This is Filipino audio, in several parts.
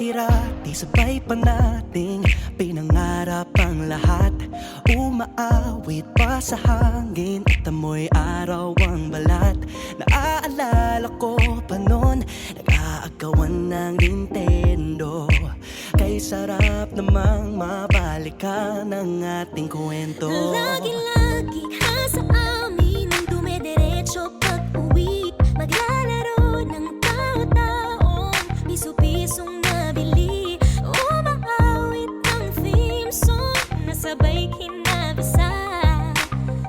Dati-rati sabay pa nating pinangarap ang lahat. Umaawit pa sa hangin at amoy araw ang balat. Naaalala ko pa noon, nag-aagawan ng Nintendo. Kay sarap namang mabalikan ang ating kwento. Lagi-lagi ka sa amin ang dumediretso pag-uwi. Maglalaro ng tao-taong piso-pisong nabili. Umaawit ang theme song na sabay kinabasa.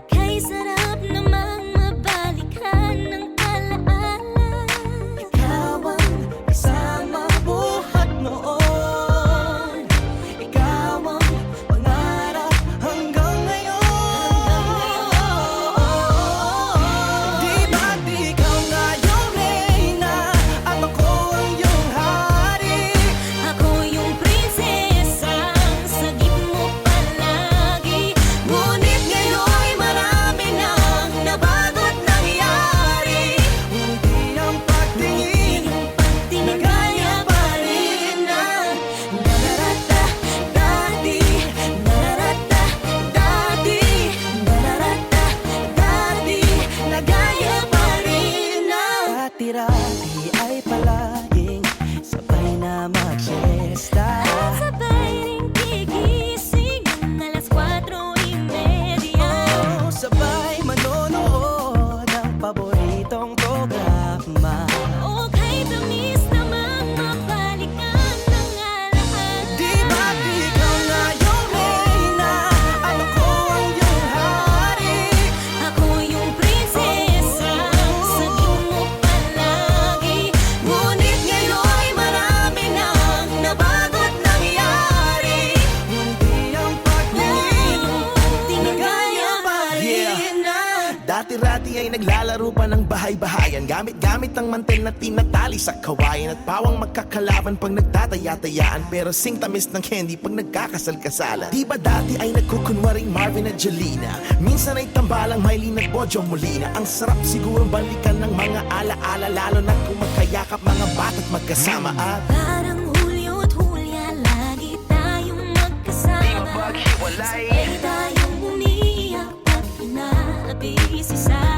Kay sarap namang mabalikan ng alaala. Ikaw ang kasama buhat noon. Ikaw ang pangarap hanggang ngayon. Di ba't ikaw nga yung reyna at ako ang iyong hari? Ako yung prinsesang sagip mo palagi. Ngunit ngayon'y marami nang nabago't nangyari. Hindi ang pagtingin na gaya pa rin ng nararata dati. Nararata dati. Nararata dati. Na gaya pa rin ng dati-rati ay palaging sabay na mag-siesta. At sabay ring gigising ng alas 4:30. Oh, sabay manonood ng paboritong programa. O kay tamis namang mabalikan ng alaala. Di ba't ikaw nga yung reyna at ako ang iyong hari? Ako yung prinsesang sagip mo palagi. Ngunit ngayon'y marami nang nabago't nangyari. Hindi ang pagtingin na gaya pa rin ng Dati-rati ay naglalaro pa ng bahay-bahayan, gamit-gamit ang mantel na tinatali sa kawayan. At pawang magkakalaban pag nagtataya-tayaan, pero sing tamis ng candy pag nagkakasal-kasalan. Di ba dati ay nagkukunwaring Marvin at Jelena? Minsan ay tambalang Mylene at Bojo Molina. Ang sarap siguro balikan ng mga ala-ala, lalo na kung magkayakap mga bata't magkasama. At Parang Hulyo't Hulya, lagi tayong magkasama. Sabay tayong umiyak pag inaabisi sa